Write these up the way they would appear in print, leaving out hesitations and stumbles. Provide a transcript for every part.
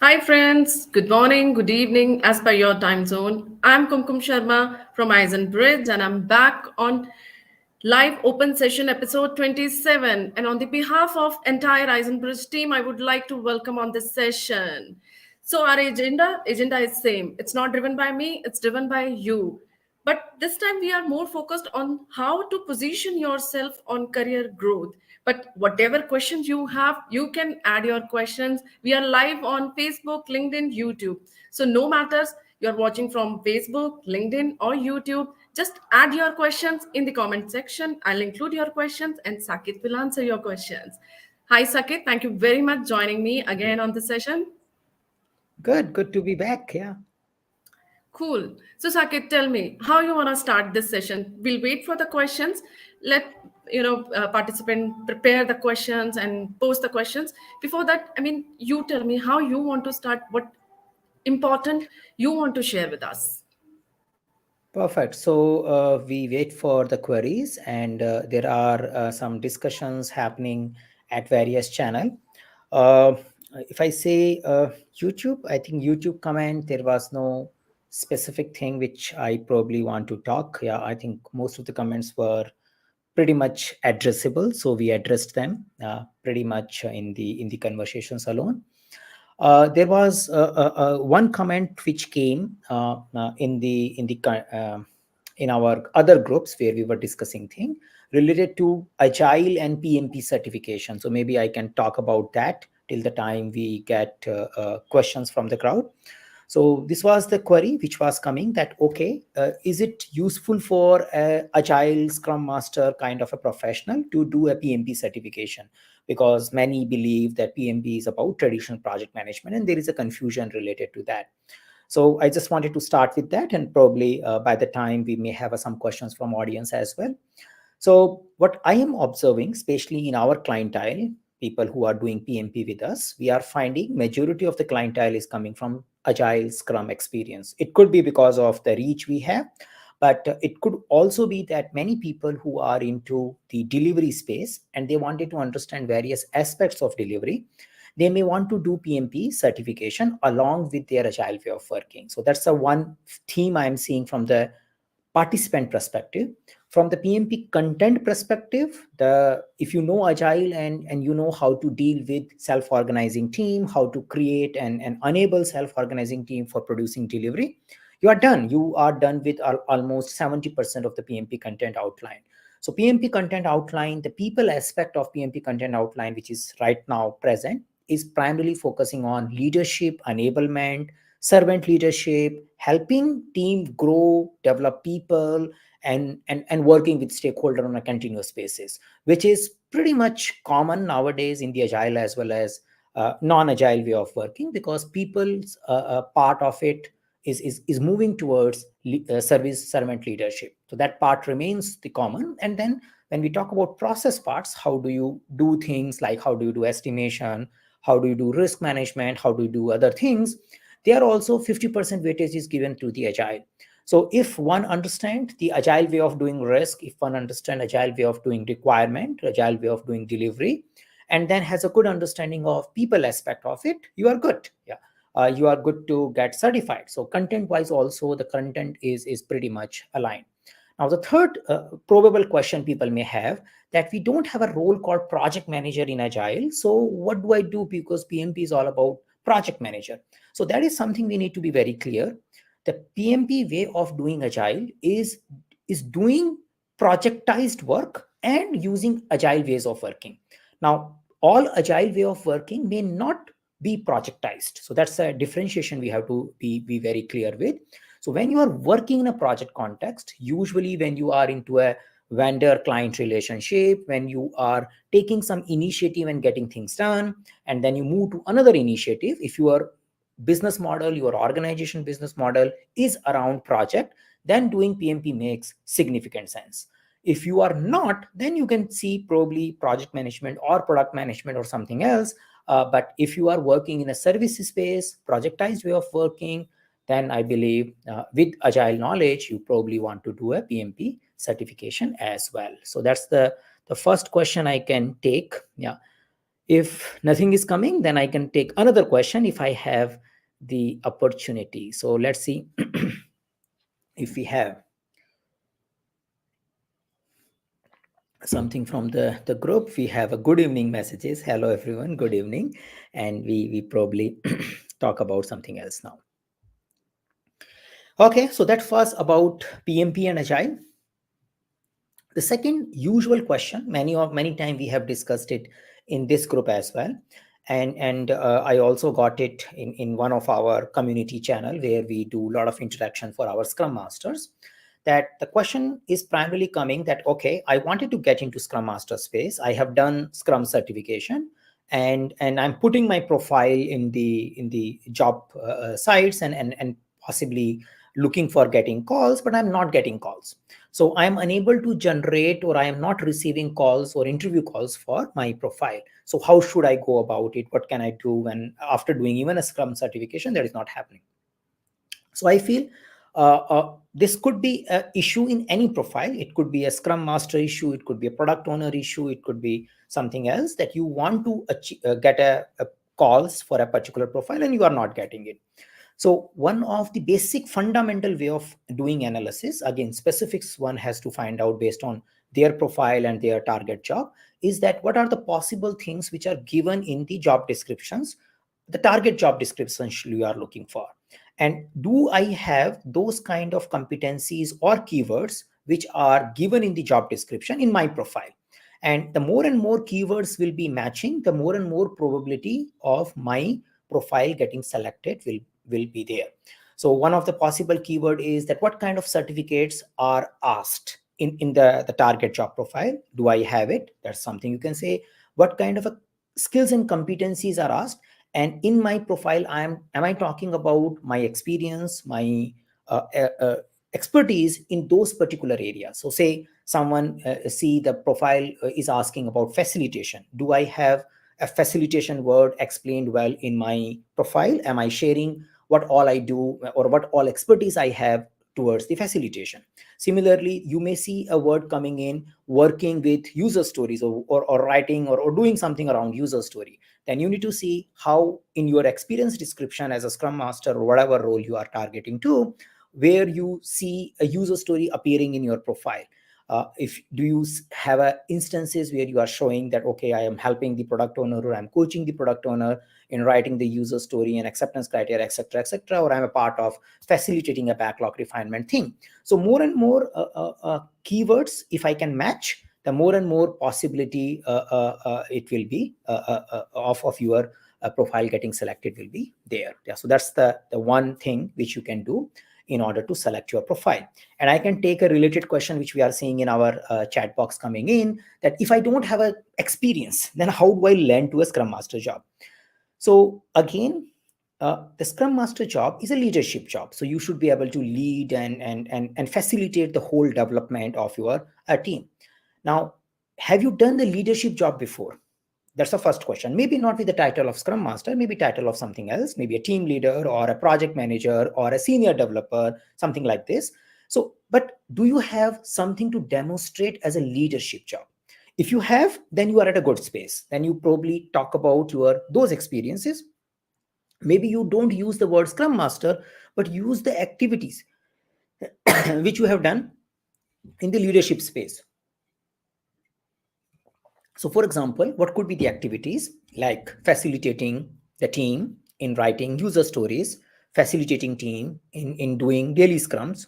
Hi, friends. Good morning, good evening, as per your time zone. I'm Kumkum Sharma from Eisenbridge, and I'm back on live open session episode 27. And on the behalf of entire Eisenbridge team, I would like to welcome on this session. So our agenda is same. It's not driven by me, it's driven by you. But this time we are more focused on how to position yourself on career growth. But whatever questions you have, you can add your questions. We are live on Facebook, LinkedIn, YouTube. So no matters you're watching from Facebook, LinkedIn, or YouTube, just add your questions in the comment section. I'll include your questions and Sakit will answer your questions. Hi Sakit, thank you very much joining me again on the session. Good to be back. Yeah. Cool. So Saket, tell me how you want to start this session. We'll wait for the questions. Let participant prepare the questions and post the questions. Before that, you tell me how you want to start. What important you want to share with us. Perfect. So we wait for the queries, and there are some discussions happening at various channel. Uh, if I say YouTube, I think YouTube comment there was no specific thing which I probably want to talk. Yeah, I think most of the comments were pretty much addressable, so we addressed them pretty much in the conversations alone. There was one comment which came in our other groups where we were discussing things related to agile and PMP certification. So maybe I can talk about that till the time we get questions from the crowd. So this was the query which was coming that, okay, is it useful for a agile scrum master kind of a professional to do a PMP certification? Because many believe that PMP is about traditional project management and there is a confusion related to that. So I just wanted to start with that, and probably by the time we may have some questions from audience as well. So what I am observing, especially in our clientele, people who are doing PMP with us, we are finding majority of the clientele is coming from agile scrum experience. It could be because of the reach we have, but it could also be that many people who are into the delivery space and they wanted to understand various aspects of delivery, they may want to do PMP certification along with their agile way of working. So that's the one theme I'm seeing from the participant perspective. From the PMP content perspective, the if you know agile and you know how to deal with self-organizing team, how to create and enable self-organizing team for producing delivery, you are done with almost 70% of the PMP content outline. So PMP content outline, the people aspect of PMP content outline, which is right now present, is primarily focusing on leadership, enablement, servant leadership, helping team grow, develop people, and working with stakeholder on a continuous basis, which is pretty much common nowadays in the agile as well as non-agile way of working, because people's part of it is moving towards service servant leadership. So that part remains the common. And then when we talk about process parts, how do you do things like how do you do estimation, how do you do risk management, how do you do other things, there also 50% weightage is given to the agile. So if one understand the agile way of doing risk, if one understand agile way of doing requirement, agile way of doing delivery, and then has a good understanding of people aspect of it, you are good. Yeah. You are good to get certified. So content wise also the content is pretty much aligned. Now the third probable question people may have, that we don't have a role called project manager in agile, so what do I do, because PMP is all about project manager. So that is something we need to be very clear. The PMP way of doing agile is doing projectized work and using agile ways of working. Now all agile way of working may not be projectized, so that's a differentiation we have to be very clear with. So when you are working in a project context, usually when you are into a vendor client relationship, when you are taking some initiative and getting things done, and then you move to another initiative, if your business model, your organization business model is around project, then doing PMP makes significant sense. If you are not, then you can see probably project management or product management or something else. But if you are working in a service space, projectized way of working, then I believe with agile knowledge, you probably want to do a PMP certification as well. So that's the first question I can take. Yeah. If nothing is coming, then I can take another question if I have the opportunity. So let's see if we have something from the group. We have a good evening messages. Hello everyone, good evening. And we probably talk about something else now. Okay, so that was about PMP and Agile. The second usual question, many time we have discussed it in this group as well, and I also got it in one of our community channel where we do a lot of interaction for our Scrum Masters. That the question is primarily coming that, okay, I wanted to get into Scrum Master space. I have done Scrum certification, and I'm putting my profile in the job sites and possibly looking for getting calls, but I'm not getting calls. So I'm unable to generate, or I am not receiving calls or interview calls for my profile. So how should I go about it? What can I do when after doing even a Scrum certification that is not happening? So I feel this could be an issue in any profile. It could be a Scrum Master issue. It could be a product owner issue. It could be something else that you want to get a calls for a particular profile and you are not getting it. So one of the basic fundamental way of doing analysis, again, specifics one has to find out based on their profile and their target job, is that what are the possible things which are given in the job descriptions, the target job descriptions you are looking for. And do I have those kind of competencies or keywords which are given in the job description in my profile? And the more and more keywords will be matching, the more and more probability of my profile getting selected will be there. So one of the possible keyword is that what kind of certificates are asked in the target job profile. Do I have it? That's something you can say. What kind of skills and competencies are asked? And in my profile, am I talking about my experience, my expertise in those particular areas? So say someone see the profile is asking about facilitation. Do I have a facilitation word explained well in my profile? Am I sharing what all I do or what all expertise I have towards the facilitation? Similarly, you may see a word coming in working with user stories or writing or doing something around user story. Then you need to see how in your experience description as a Scrum Master or whatever role you are targeting to, where you see a user story appearing in your profile. If do you have instances where you are showing that, okay, I am helping the product owner or I'm coaching the product owner in writing the user story and acceptance criteria, etc., or I'm a part of facilitating a backlog refinement thing. So more and more keywords, if I can match, the more and more possibility it will be of your profile getting selected will be there. Yeah, so that's the one thing which you can do in order to select your profile. And I can take a related question which we are seeing in our chat box coming in, that if I don't have a experience, then how do I land to a Scrum Master job? So again, the Scrum Master job is a leadership job. So you should be able to lead and facilitate the whole development of your team. Now, have you done the leadership job before? That's the first question. Maybe not with the title of Scrum Master, maybe title of something else, maybe a team leader or a project manager or a senior developer, something like this. So, but do you have something to demonstrate as a leadership job? If you have, then you are at a good space. Then you probably talk about those experiences. Maybe you don't use the word Scrum Master, but use the activities which you have done in the leadership space. So for example, what could be the activities? Like facilitating the team in writing user stories, facilitating team in doing daily scrums.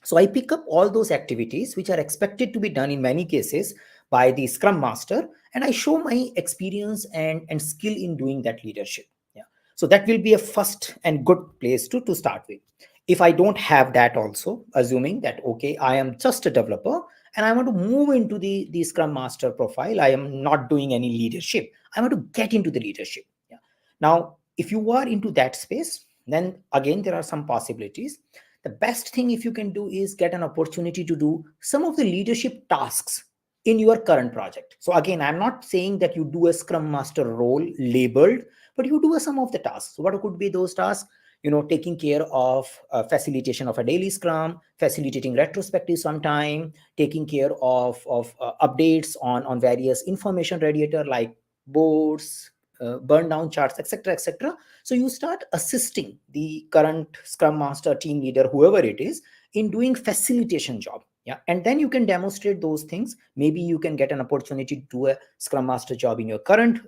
So I pick up all those activities which are expected to be done in many cases by the Scrum Master, and I show my experience and skill in doing that leadership. Yeah. So that will be a first and good place to start with. If I don't have that also, assuming that, okay, I am just a developer and I want to move into the Scrum Master profile, I am not doing any leadership. I want to get into the leadership. Yeah. Now, if you are into that space, then again, there are some possibilities. The best thing if you can do is get an opportunity to do some of the leadership tasks in your current project. So again, I'm not saying that you do a Scrum Master role labeled, but you do some of the tasks. So what could be those tasks? Taking care of facilitation of a daily scrum, facilitating retrospective sometime, taking care of updates on various information radiator like boards, burn down charts, etc., etc. So you start assisting the current scrum master, team leader, whoever it is, in doing facilitation job. Yeah, and then you can demonstrate those things. Maybe you can get an opportunity to do a scrum master job in your current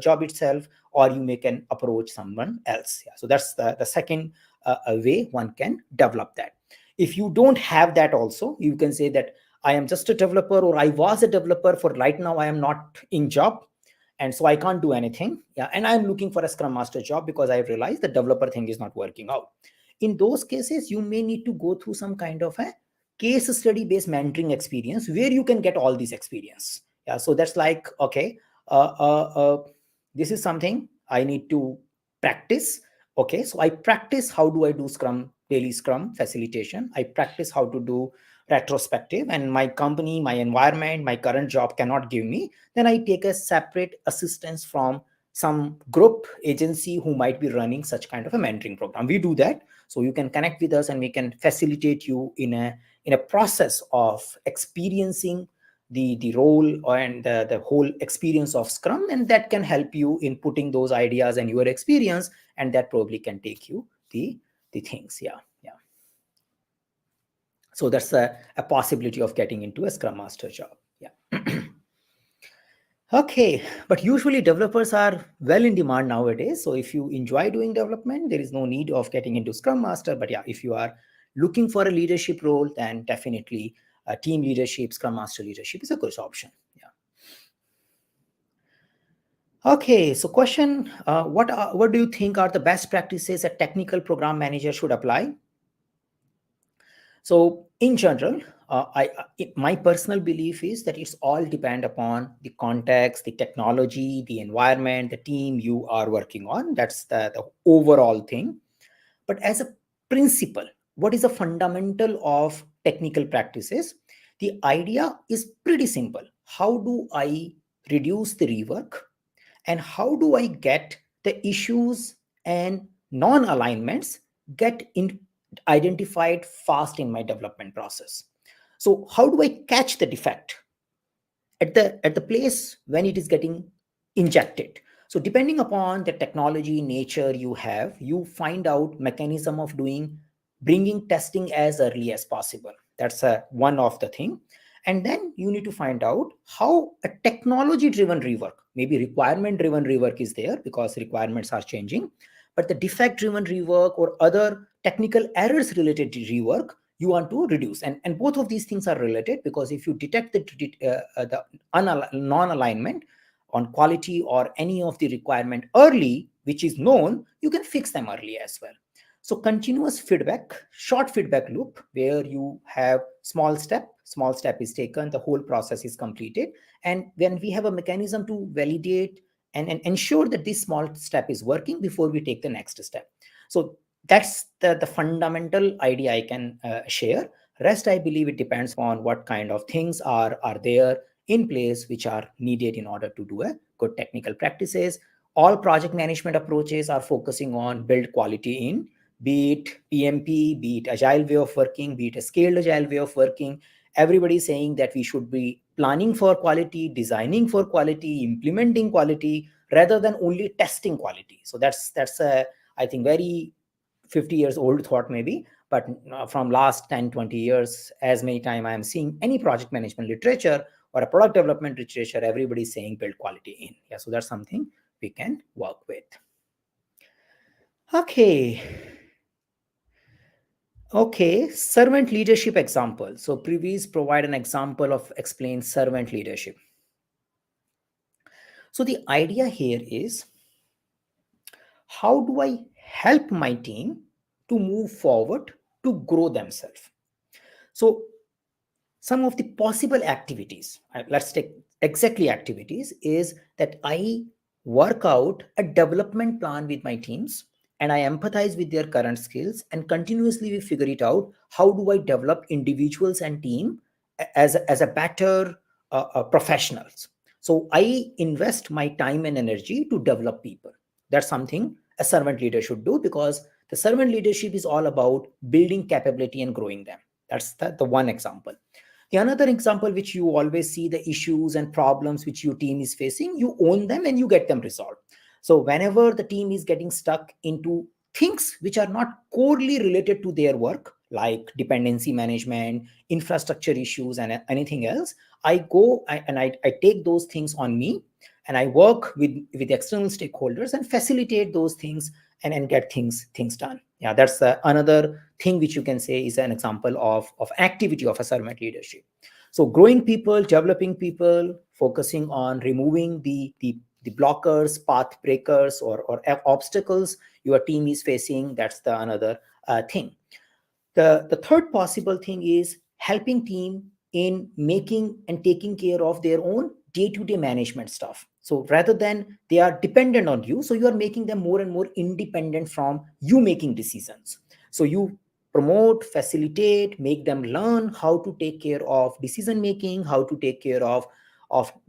job itself, or you may can approach someone else. Yeah, so that's the second way one can develop that. If you don't have that also, you can say that I am just a developer, or I was a developer, for right now I am not in job, and so I can't do anything. Yeah, and I'm looking for a scrum master job because I realized the developer thing is not working out. In those cases, you may need to go through some kind of a case study based mentoring experience where you can get all this experience. Yeah, so that's like, okay, uh, uh, uh, this is something I need to practice. Okay, so I practice how do I do scrum, daily scrum facilitation. I practice how to do retrospective, and my company, my environment, my current job cannot give me, then I take a separate assistance from some group agency who might be running such kind of a mentoring program. We do that. So you can connect with us and we can facilitate you in a process of experiencing the role and the whole experience of scrum, and that can help you in putting those ideas and your experience, and that probably can take you the things. Yeah, yeah. So that's a possibility of getting into a scrum master job. Yeah. Okay, but usually developers are well in demand nowadays. So if you enjoy doing development, there is no need of getting into Scrum Master. But yeah, if you are looking for a leadership role, then definitely team leadership, Scrum Master leadership is a good option. Yeah. Okay, so question: what do you think are the best practices a technical program manager should apply? So in general, my personal belief is that it's all depend upon the context, the technology, the environment, the team you are working on. That's the overall thing. But as a principle, what is the fundamental of technical practices? The idea is pretty simple. How do I reduce the rework? And how do I get the issues and non-alignments get identified fast in my development process? So how do I catch the defect at the place when it is getting injected? So depending upon the technology nature you have, you find out mechanism of doing bringing testing as early as possible. That's one of the thing. And then you need to find out how a technology driven rework, maybe requirement driven rework is there because requirements are changing, but the defect driven rework or other technical errors related to rework you want to reduce. And both of these things are related, because if you detect the non-alignment on quality or any of the requirement early, which is known, you can fix them early as well. So continuous feedback, short feedback loop, where you have small step is taken, the whole process is completed. And when we have a mechanism to validate and ensure that this small step is working before we take the next step. So that's the fundamental idea I can share. Rest, I believe it depends on what kind of things are there in place which are needed in order to do a good technical practices. All project management approaches are focusing on build quality in, be it PMP, be it agile way of working, be it a scaled agile way of working. Everybody is saying that we should be planning for quality, designing for quality, implementing quality, rather than only testing quality. So that's a, I think, very 50 years old thought maybe, but from last 10-20 years, as many time I am seeing any project management literature or a product development literature, everybody is saying build quality in. Yeah, so that's something we can work with. Okay, servant leadership example. So please provide an example of explain servant leadership. So the idea here is, how do I help my team to move forward, to grow themselves? So some of the possible activities, let's take exactly activities, is that I work out a development plan with my teams, and I empathize with their current skills, and continuously we figure it out, how do I develop individuals and team as a better professionals. So I invest my time and energy to develop people. That's something a servant leader should do, because the servant leadership is all about building capability and growing them. That's the one example. The another example which you always see, the issues and problems which your team is facing, you own them and you get them resolved. So whenever the team is getting stuck into things which are not corely related to their work, like dependency management, infrastructure issues, and anything else, I go and I take those things on me, and I work with external stakeholders and facilitate those things, and get things done. Yeah, that's another thing which you can say is an example of activity of a servant leadership. So growing people, developing people, focusing on removing the blockers, path breakers, or obstacles your team is facing. That's the another thing. The third possible thing is helping team in making and taking care of their own day-to-day management stuff. So rather than they are dependent on you, so you are making them more and more independent from you making decisions. So you promote, facilitate, make them learn how to take care of decision making, how to take care of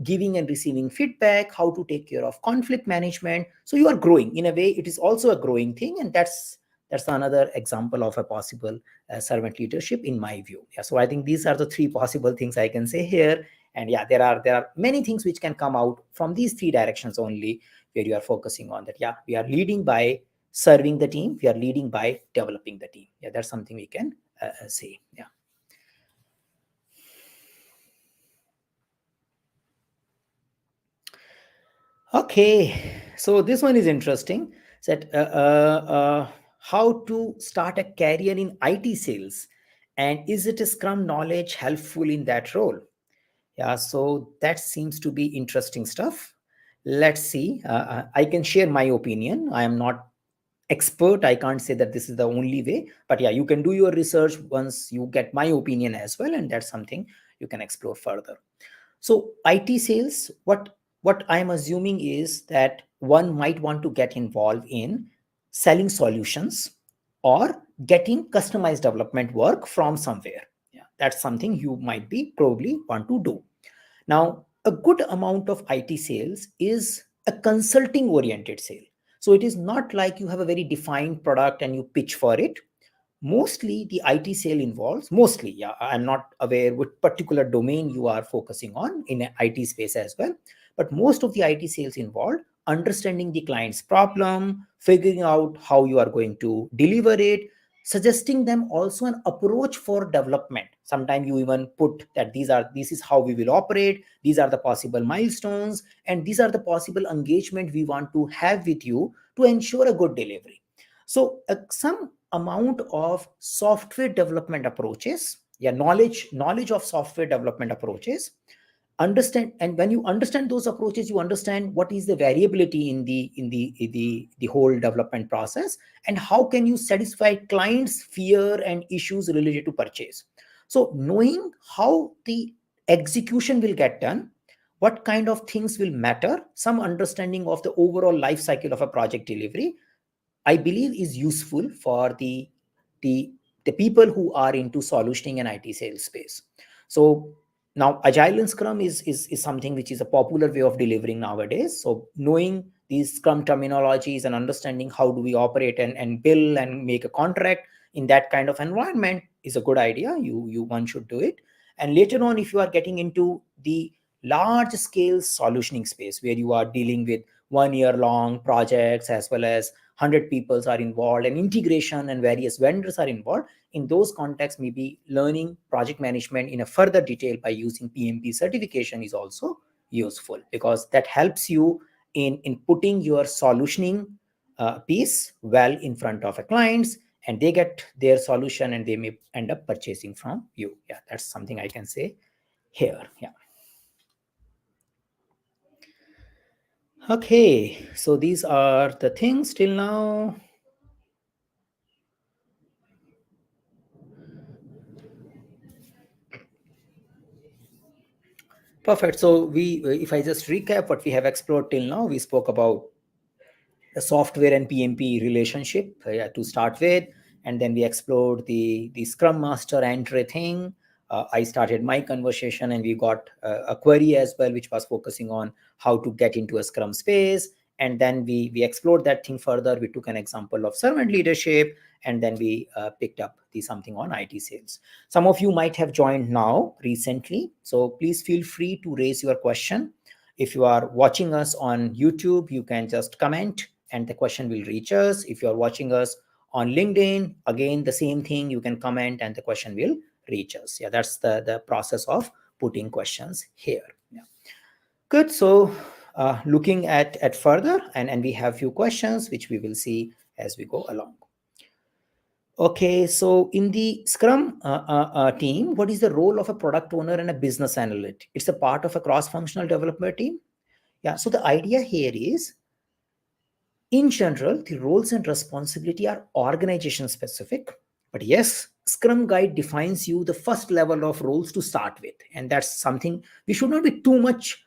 giving and receiving feedback, how to take care of conflict management. So you are growing in a way. It is also a growing thing, and that's another example of a possible servant leadership in my view. Yeah, so I think these are the three possible things I can say here. And yeah, there are many things which can come out from these three directions only, where you are focusing on that. Yeah, we are leading by serving the team, we are leading by developing the team. Yeah, that's something we can say. Yeah. Okay, so this one is interesting. That how to start a career in IT sales, and is it a Scrum knowledge helpful in that role? Yeah, so that seems to be interesting stuff. Let's see. I can share my opinion. I am not expert. I can't say that this is the only way, but yeah, you can do your research once you get my opinion as well, and that's something you can explore further. So IT sales, what I'm assuming is that one might want to get involved in selling solutions or getting customized development work from somewhere. Yeah, that's something you might be probably want to do. Now, a good amount of IT sales is a consulting oriented sale. So it is not like you have a very defined product and you pitch for it. Mostly the IT sale involves, mostly, yeah, I'm not aware what particular domain you are focusing on in an IT space as well, but most of the IT sales involve understanding the client's problem, figuring out how you are going to deliver it, suggesting them also an approach for development. Sometimes you even put that this is how we will operate, these are the possible milestones, and these are the possible engagement we want to have with you to ensure a good delivery. So some amount of software development approaches, yeah, knowledge of software development approaches, understand, and when you understand those approaches, you understand what is the variability in the whole development process, and how can you satisfy clients fear and issues related to purchase. So knowing how the execution will get done, what kind of things will matter, some understanding of the overall life cycle of a project delivery, I believe is useful for the the people who are into solutioning and IT sales space. So now Agile and Scrum is something which is a popular way of delivering nowadays. So knowing these Scrum terminologies and understanding how do we operate and bill and make a contract in that kind of environment is a good idea. You one should do it. And later on, if you are getting into the large scale solutioning space where you are dealing with 1 year long projects as well as 100 people are involved and integration and various vendors are involved, in those contexts maybe learning project management in a further detail by using PMP certification is also useful, because that helps you in putting your solutioning piece well in front of a clients, and they get their solution and they may end up purchasing from you. Yeah, that's something I can say here. Yeah. Okay, so these are the things till now. Perfect. So if I just recap what we have explored till now, we spoke about the software and PMP relationship to start with, and then we explored the Scrum Master entry thing. I started my conversation, and we got a query as well, which was focusing on how to get into a Scrum space. and then we explored that thing further. We took an example of servant leadership, and then we picked up the something on IT sales. Some of you might have joined now recently, so please feel free to raise your question. If you are watching us on YouTube, you can just comment and the question will reach us. If you are watching us on LinkedIn, again the same thing, you can comment and the question will reach us. Yeah, that's the process of putting questions here. Yeah. Good. So looking at further, and we have few questions which we will see as we go along. Okay, so in the Scrum team, what is the role of a product owner and a business analyst? It's a part of a cross-functional development team. Yeah, so the idea here is, in general, the roles and responsibility are organization specific. But yes, Scrum Guide defines you the first level of roles to start with. And that's something we should not be too much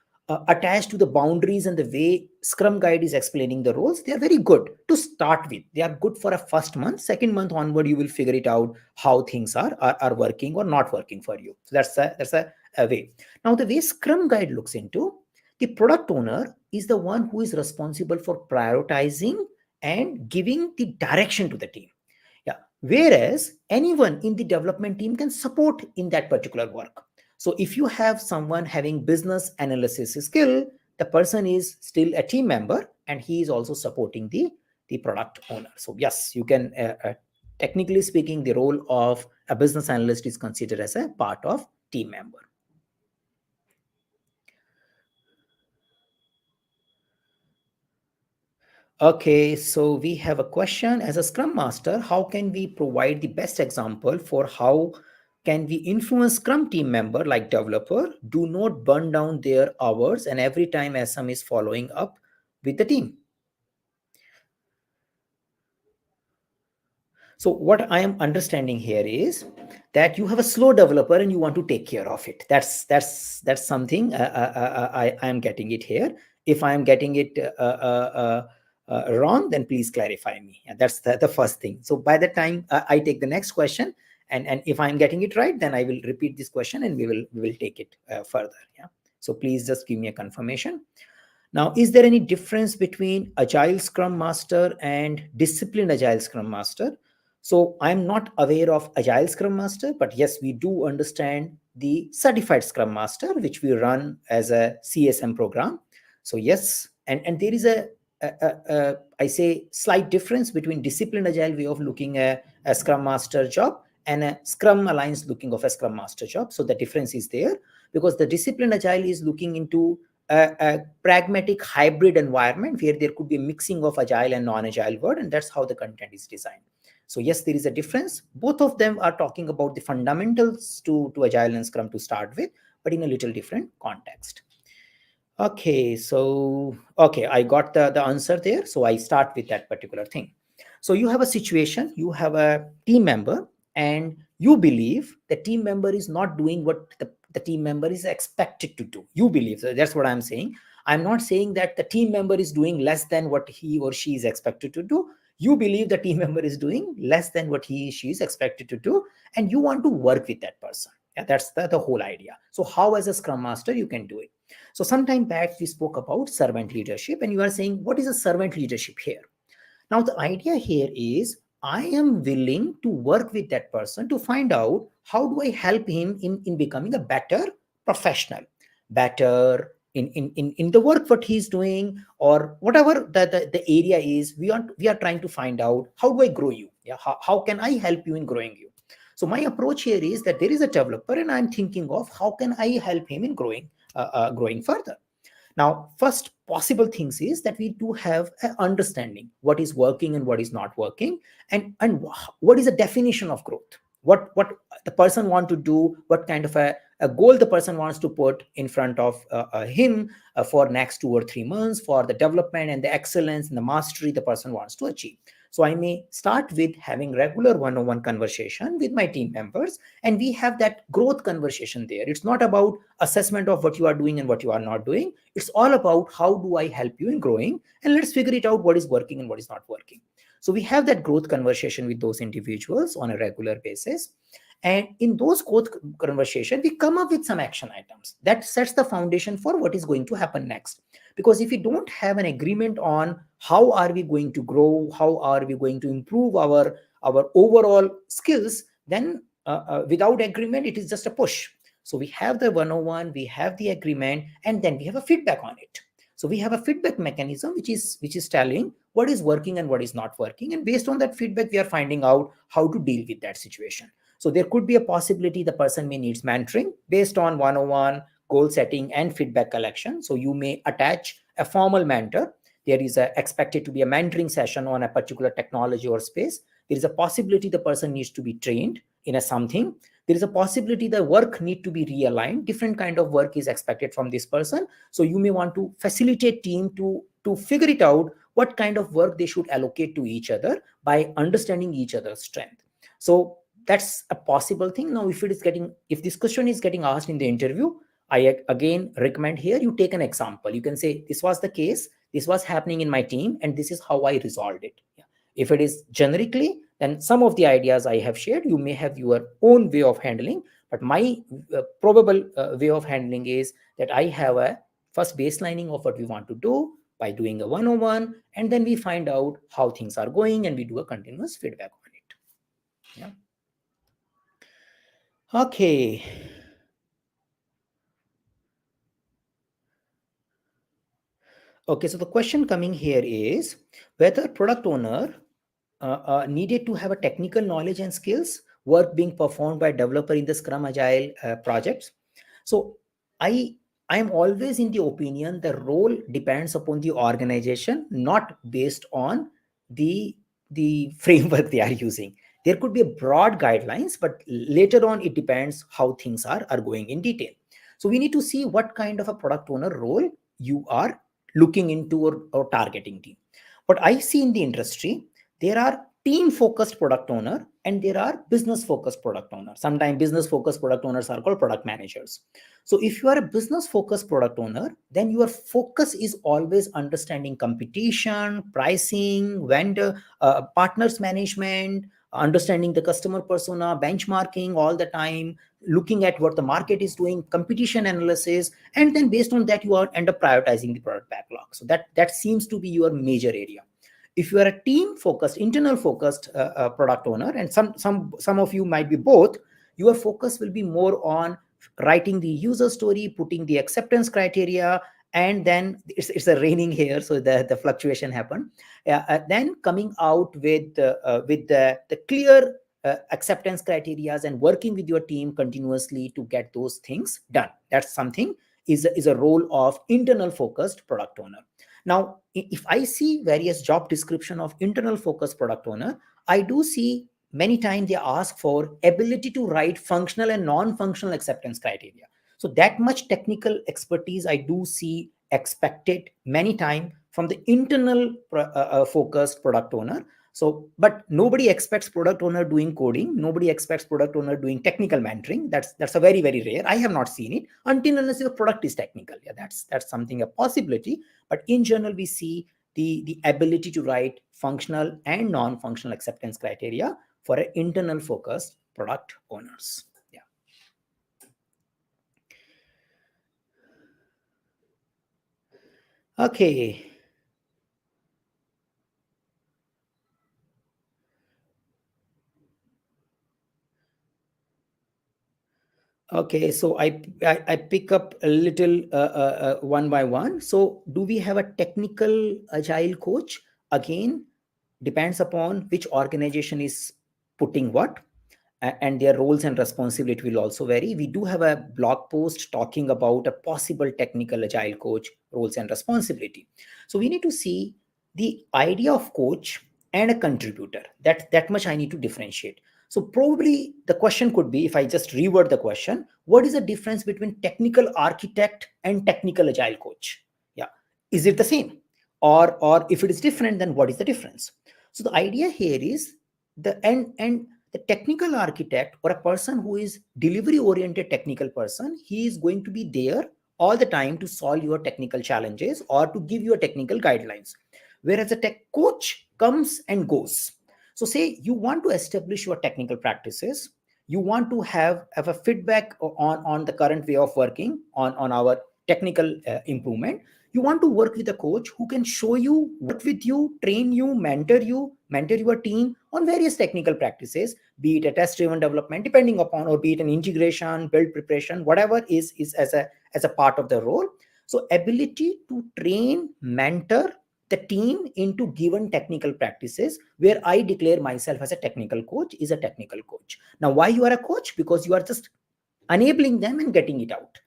attached to the boundaries and the way Scrum Guide is explaining the roles. They are very good to start with. They are good for a first month. Second month onward, you will figure it out how things are working or not working for you. So that's a way. Now, the way Scrum Guide looks into, the product owner is the one who is responsible for prioritizing and giving the direction to the team. Yeah. Whereas anyone in the development team can support in that particular work. So if you have someone having business analysis skill, the person is still a team member and he is also supporting the product owner. So yes, you can, technically speaking, the role of a business analyst is considered as a part of team member. Okay, so we have a question. As a Scrum Master, how can we provide the best example for how can we influence Scrum team member like developer do not burn down their hours and every time SM is following up with the team? So what I am understanding here is that you have a slow developer and you want to take care of it. That's something I am getting it here. If I am getting it wrong, then please clarify me. And that's the first thing. So by the time I take the next question, and if I'm getting it right, then I will repeat this question and we will take it further. Yeah. So please just give me a confirmation. Now, is there any difference between Agile Scrum Master and Disciplined Agile Scrum Master? So I'm not aware of Agile Scrum Master, but yes, we do understand the Certified Scrum Master, which we run as a CSM program. So yes, and there is I say slight difference between Disciplined Agile way of looking at a Scrum Master job and a Scrum Alliance looking of a Scrum Master job. So the difference is there because the Disciplined Agile is looking into a pragmatic hybrid environment where there could be a mixing of agile and non-agile world, and that's how the content is designed. So yes, there is a difference. Both of them are talking about the fundamentals to Agile and Scrum to start with, but in a little different context. Okay, so okay, I got the answer there. So I start with that particular thing. So you have a situation, you have a team member, and you believe the team member is not doing what the team member is expected to do. You believe. So that's what I'm saying. I'm not saying that the team member is doing less than what he or she is expected to do. You believe the team member is doing less than what he or she is expected to do, and you want to work with that person. Yeah, that's the whole idea. So how, as a Scrum Master, you can do it? So sometime back we spoke about servant leadership, and you are saying, what is a servant leadership here? Now the idea here is, I am willing to work with that person to find out how do I help him in becoming a better professional, better in the work what he's doing, or whatever the area is. We are trying to find out, how do I grow you? Yeah, how can I help you in growing you? So my approach here is that there is a developer and I'm thinking of how can I help him in growing further. Now, first possible things is that we do have an understanding what is working and what is not working, and what is the definition of growth, what the person want to do, what kind of a goal the person wants to put in front of him for next 2 or 3 months for the development and the excellence and the mastery the person wants to achieve. So I may start with having regular one-on-one conversation with my team members, and we have that growth conversation there. It's not about assessment of what you are doing and what you are not doing. It's all about how do I help you in growing, and let's figure it out what is working and what is not working. So we have that growth conversation with those individuals on a regular basis. And in those growth conversations, we come up with some action items that sets the foundation for what is going to happen next. Because if we don't have an agreement on how are we going to grow, how are we going to improve our overall skills, then without agreement it is just a push. So we have the 101, we have the agreement, and then we have a feedback on it. So we have a feedback mechanism which is telling what is working and what is not working, and based on that feedback we are finding out how to deal with that situation. So there could be a possibility the person may needs mentoring based on 101 goal setting and feedback collection. So you may attach a formal mentor. There is expected to be a mentoring session on a particular technology or space. There is a possibility the person needs to be trained in a something. There is a possibility the work need to be realigned. Different kind of work is expected from this person. So you may want to facilitate team to figure it out what kind of work they should allocate to each other by understanding each other's strength. So that's a possible thing. Now, if this question is getting asked in the interview, I again recommend here you take an example. You can say, this was the case, this was happening in my team, and this is how I resolved it. Yeah. If it is generically, then some of the ideas I have shared, you may have your own way of handling. But my probable way of handling is that I have a first baselining of what we want to do by doing a 101, and then we find out how things are going and we do a continuous feedback on it. Yeah. Okay. Okay, so the question coming here is whether product owner needed to have a technical knowledge and skills, work being performed by developer in the Scrum Agile projects. So I am always in the opinion the role depends upon the organization, not based on the framework they are using. There could be a broad guidelines, but later on it depends how things are going in detail. So we need to see what kind of a product owner role you are looking into or targeting team. What I see in the industry, there are team focused product owner and there are business focused product owner. Sometimes business focused product owners are called product managers. So if you are a business focused product owner, then your focus is always understanding competition, pricing, vendor, partners management, understanding the customer persona, benchmarking all the time, looking at what the market is doing, competition analysis, and then based on that you are end up prioritizing the product backlog. So that seems to be your major area. If you are a team focused, internal focused product owner, and some of you might be both, your focus will be more on writing the user story, putting the acceptance criteria, and then it's a raining here, so the fluctuation happened. Then coming out with the clear acceptance criteria and working with your team continuously to get those things done. That's something is a role of internal focused product owner. Now, if I see various job description of internal focused product owner, I do see many times they ask for ability to write functional and non-functional acceptance criteria. So that much technical expertise I do see expected many times from the internal focused product owner. So, but nobody expects product owner doing coding. Nobody expects product owner doing technical mentoring. That's a very, very rare. I have not seen it until unless your product is technical. Yeah, that's something a possibility. But in general, we see the ability to write functional and non-functional acceptance criteria for an internal focused product owners. Yeah. Okay. Okay, so I pick up a little one by one. So do we have a technical agile coach? Again, depends upon which organization is putting what, and their roles and responsibility will also vary. We do have a blog post talking about a possible technical agile coach roles and responsibility. So we need to see the idea of coach and a contributor. That much I need to differentiate. So probably the question could be, if I just reword the question, what is the difference between technical architect and technical agile coach? Yeah, is it the same? Or if it is different, then what is the difference? So the idea here is the technical architect or a person who is delivery oriented technical person, he is going to be there all the time to solve your technical challenges or to give you a technical guidelines. Whereas a tech coach comes and goes. So say you want to establish your technical practices, you want to have a feedback on the current way of working on our technical improvement. You want to work with a coach who can show you, work with you, train you, mentor your team on various technical practices, be it a test driven development, depending upon, or be it an integration, build preparation, whatever is as a part of the role. So ability to train, mentor the team into given technical practices, where I declare myself as a technical coach, is a technical coach. Now, why you are a coach? Because you are just enabling them and getting it out,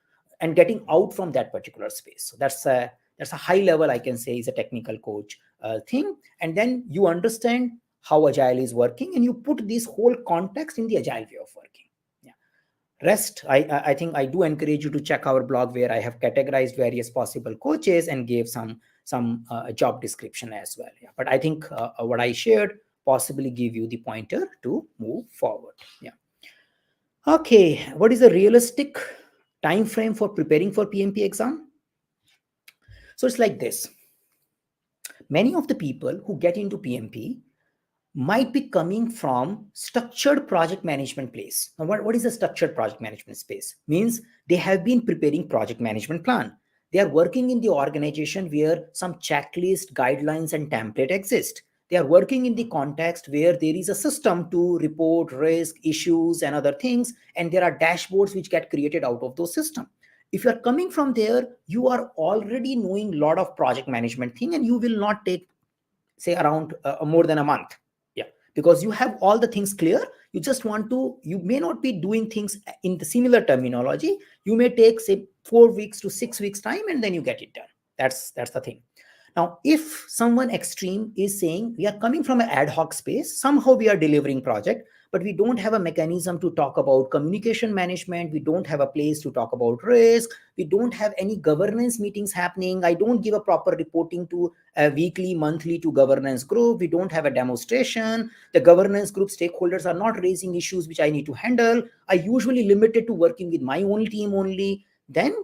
and getting out from that particular space. So that's a high level, I can say, is a technical coach thing. And then you understand how agile is working, and you put this whole context in the agile way of working. Yeah. Rest, I think I do encourage you to check our blog, where I have categorized various possible coaches and gave some job description as well. Yeah. But I think what I shared possibly give you the pointer to move forward. Yeah. Okay, what is the realistic time frame for preparing for PMP exam? So it's like this. Many of the people who get into PMP might be coming from structured project management place. Now, what is a structured project management space? Means they have been preparing project management plan. They are working in the organization where some checklist, guidelines, and template exist. They are working in the context where there is a system to report risk, issues, and other things, and there are dashboards which get created out of those systems. If you are coming from there, you are already knowing a lot of project management thing, and you will not take, say, around more than a month. Yeah, because you have all the things clear. You just want to, you may not be doing things in the similar terminology. You may take, say, 4 weeks to 6 weeks time, and then you get it done. That's the thing. Now, if someone extreme is saying, we are coming from an ad hoc space, somehow we are delivering project, but we don't have a mechanism to talk about communication management, we don't have a place to talk about risk, we don't have any governance meetings happening, I don't give a proper reporting to a weekly, monthly to governance group, we don't have a demonstration, the governance group stakeholders are not raising issues which I need to handle, I usually limited to working with my own team only, then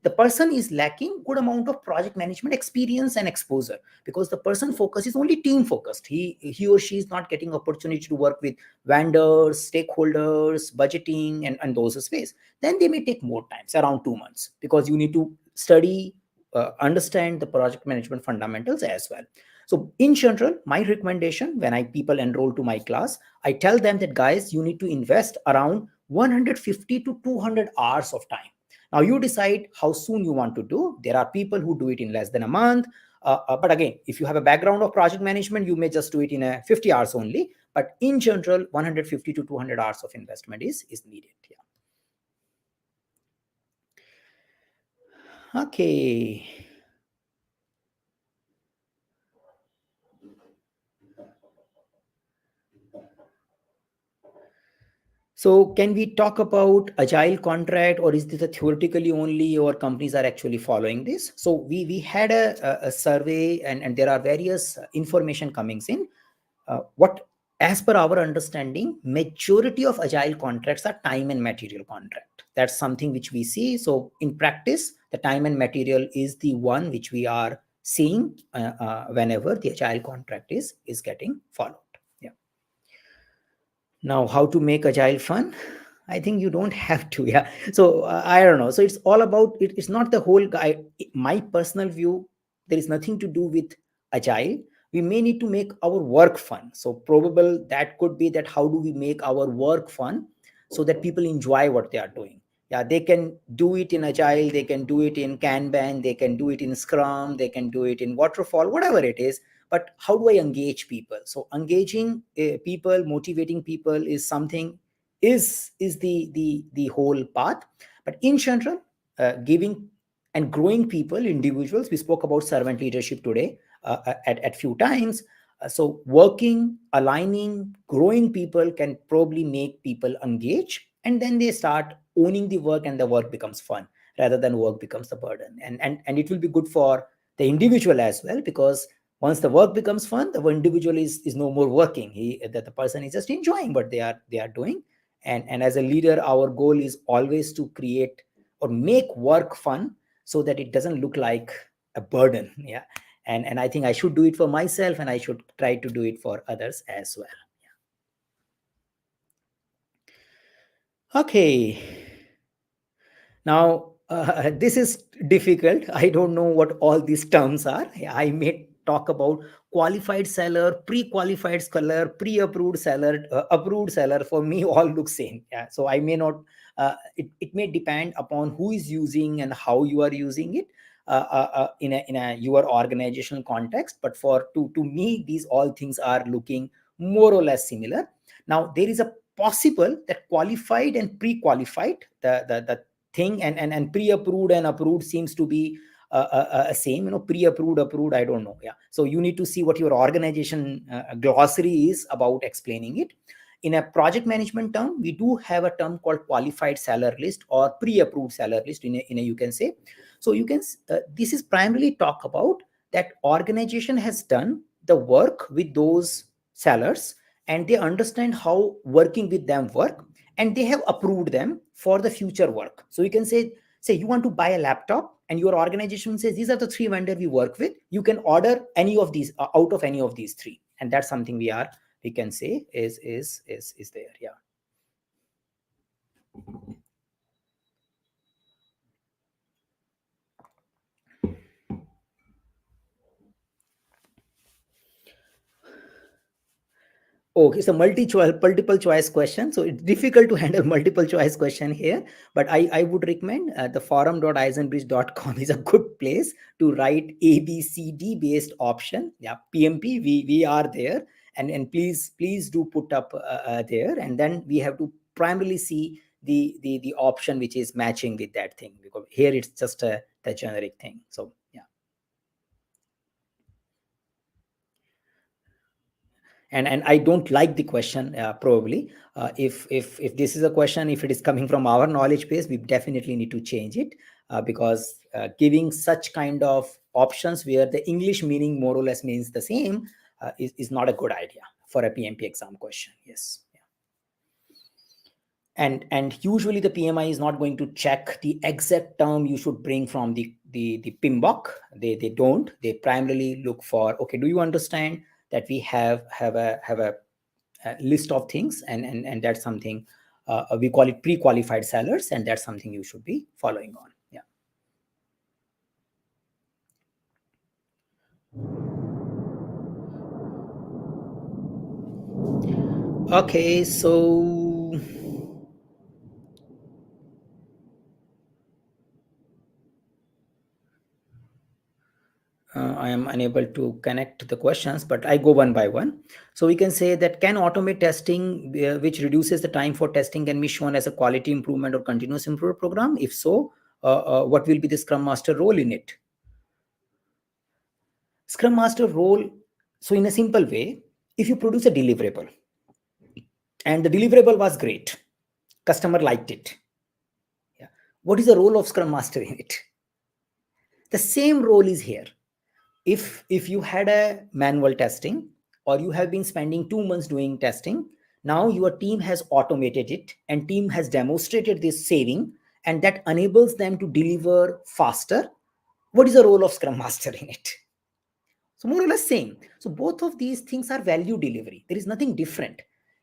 the person is lacking good amount of project management experience and exposure, because the person focus is only team focused. He or she is not getting opportunity to work with vendors, stakeholders, budgeting, and those space. Then they may take more times, around 2 months, because you need to study, understand the project management fundamentals as well. So in general, my recommendation, when people enroll to my class, I tell them that, guys, you need to invest around 150 to 200 hours of time. Now you decide how soon you want to do. There are people who do it in less than a month. But again, if you have a background of project management, you may just do it in 50 hours only. But in general, 150 to 200 hours of investment is needed. Yeah. Okay. So can we talk about agile contract, or is this a theoretically only, or companies are actually following this? So we had a survey, and there are various information coming in. What, as per our understanding, majority of agile contracts are time and material contract. That's something which we see. So in practice, the time and material is the one which we are seeing whenever the agile contract is getting followed. Now, how to make agile fun? I think you don't have to. Yeah. So I don't know. So it's all about it. It's not the whole guy. My personal view, there is nothing to do with agile. We may need to make our work fun. So probable that could be that, how do we make our work fun so that people enjoy what they are doing? Yeah, they can do it in agile, they can do it in Kanban, they can do it in Scrum, they can do it in waterfall, whatever it is. But how do I engage people? So engaging people, motivating people is something, is the whole path. But in general, giving and growing people, individuals, we spoke about servant leadership today at few times. So working, aligning, growing people can probably make people engage, and then they start owning the work, and the work becomes fun rather than work becomes a burden. And it will be good for the individual as well, because once the work becomes fun, the individual is no more working. The person is just enjoying what they are doing. And as a leader, our goal is always to create or make work fun, so that it doesn't look like a burden. Yeah. And I think I should do it for myself, and I should try to do it for others as well. Okay. Now, This is difficult. I don't know what all these terms are. I may talk about qualified seller, pre-qualified seller, pre-approved seller, approved seller. For me, all look same. Yeah. So I may not. It may depend upon who is using and how you are using it in a your organizational context. But to me, these all things are looking more or less similar. Now there is a possible that qualified and pre-qualified the thing and pre-approved and approved seems to be same, pre-approved, approved, I don't know. Yeah, so you need to see what your organization glossary is about explaining it. In a project management term, we do have a term called qualified seller list or pre-approved seller list in a you can say. So you can this is primarily talk about that organization has done the work with those sellers and they understand how working with them work and they have approved them for the future work. So you can say you want to buy a laptop and your organization says these are the three vendors we work with, you can order any of these out of any of these three, and that's something we can say is there. Yeah. Okay, so multiple choice question. So it's difficult to handle multiple choice question here, but I would recommend the forum.eisenbridge.com is a good place to write ABCD based option. Yeah, PMP, we are there, and please do put up there, and then we have to primarily see the option which is matching with that thing, because here it's just the generic thing. So yeah. And I don't like the question probably. If this is a question, if it is coming from our knowledge base, we definitely need to change it because giving such kind of options where the English meaning more or less means the same is not a good idea for a PMP exam question. Yes. And usually the PMI is not going to check the exact term you should bring from the PMBOK. They don't. They primarily look for, okay, do you understand that we have a list of things, and that's something we call it pre-qualified sellers, and that's something you should be following on. Yeah. Okay, so I am unable to connect the questions, but I go one by one. So we can say that can automate testing, which reduces the time for testing, can be shown as a quality improvement or continuous improvement program? If so, what will be the Scrum Master role in it? Scrum Master role, so in a simple way, if you produce a deliverable and the deliverable was great, customer liked it. Yeah. What is the role of Scrum Master in it? The same role is here. If you had a manual testing or you have been spending 2 months doing testing, now your team has automated it and team has demonstrated this saving, and that enables them to deliver faster. What is the role of Scrum Master in it? So more or less same. So both of these things are value delivery. There is nothing different.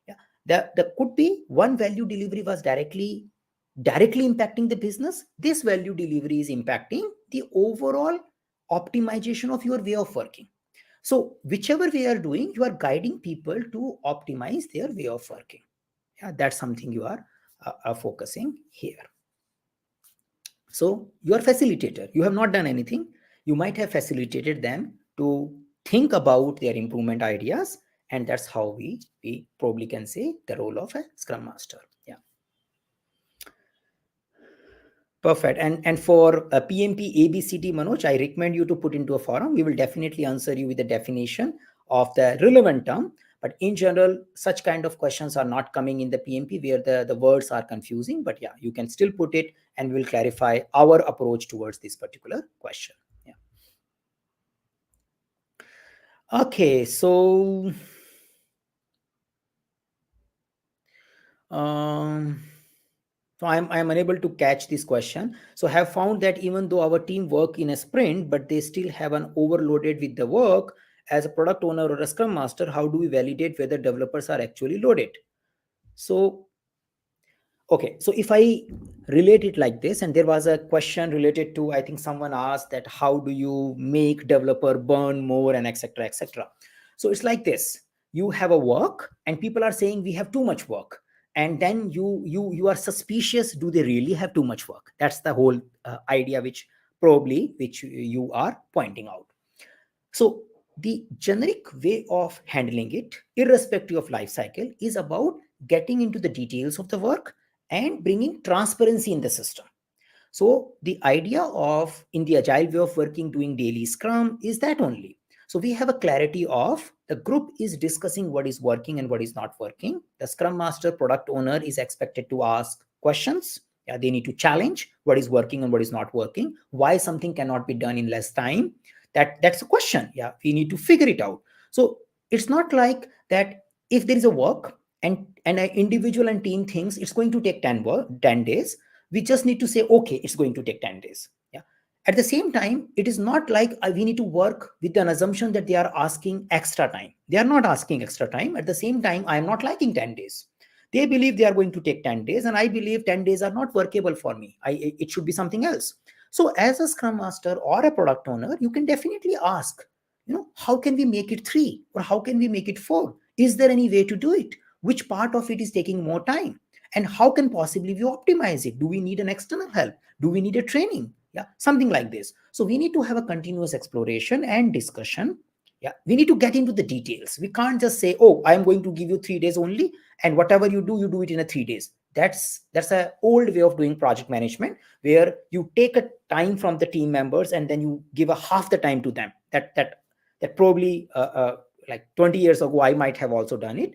Yeah. There could be one value delivery was directly impacting the business. This value delivery is impacting the overall optimization of your way of working. So whichever way you are doing, you are guiding people to optimize their way of working. Yeah, that's something you are focusing here. So you are facilitator. You have not done anything. You might have facilitated them to think about their improvement ideas, and that's how we probably can say the role of a Scrum Master. Yeah. Perfect. And for PMP ABCD, Manoj, I recommend you to put into a forum. We will definitely answer you with the definition of the relevant term. But in general, such kind of questions are not coming in the PMP where the words are confusing. But yeah, you can still put it and we'll clarify our approach towards this particular question. Yeah. Okay, so so I'm unable to catch this question. So have found that even though our team work in a sprint, but they still have an overloaded with the work. As a product owner or a Scrum Master, how do we validate whether developers are actually loaded? So, Okay, so if I relate it like this, and there was a question related to, I think someone asked that how do you make developer burn more and etc etc. So it's like this: you have a work and people are saying we have too much work, and then you are suspicious, do they really have too much work? That's the whole idea which you are pointing out. So the generic way of handling it, irrespective of life cycle, is about getting into the details of the work and bringing transparency in the system. So the idea of, in the agile way of working, doing daily scrum is that only. So we have a clarity of the group is discussing what is working and what is not working. The scrum master, product owner is expected to ask questions. Yeah, they need to challenge what is working and what is not working. Why something cannot be done in less time? That's a question. Yeah, we need to figure it out. So it's not like that if there is a work and an individual and team thinks it's going to take 10 days, we just need to say okay, it's going to take 10 days. Yeah, at the same time, it is not like we need to work with an assumption that they are asking extra time. They are not asking extra time. At the same time, I am not liking 10 days. They believe they are going to take 10 days, and I believe 10 days are not workable for me. It should be something else. So as a scrum master or a product owner, you can definitely ask, how can we make it 3 or how can we make it 4? Is there any way to do it? Which part of it is taking more time? And how can possibly we optimize it? Do we need an external help? Do we need a training? Yeah, something like this. So we need to have a continuous exploration and discussion. Yeah, we need to get into the details. We can't just say, oh, I'm going to give you 3 days only, and whatever you do it in a 3 days. That's a old way of doing project management, where you take a time from the team members and then you give a half the time to them. That probably like 20 years ago I might have also done it.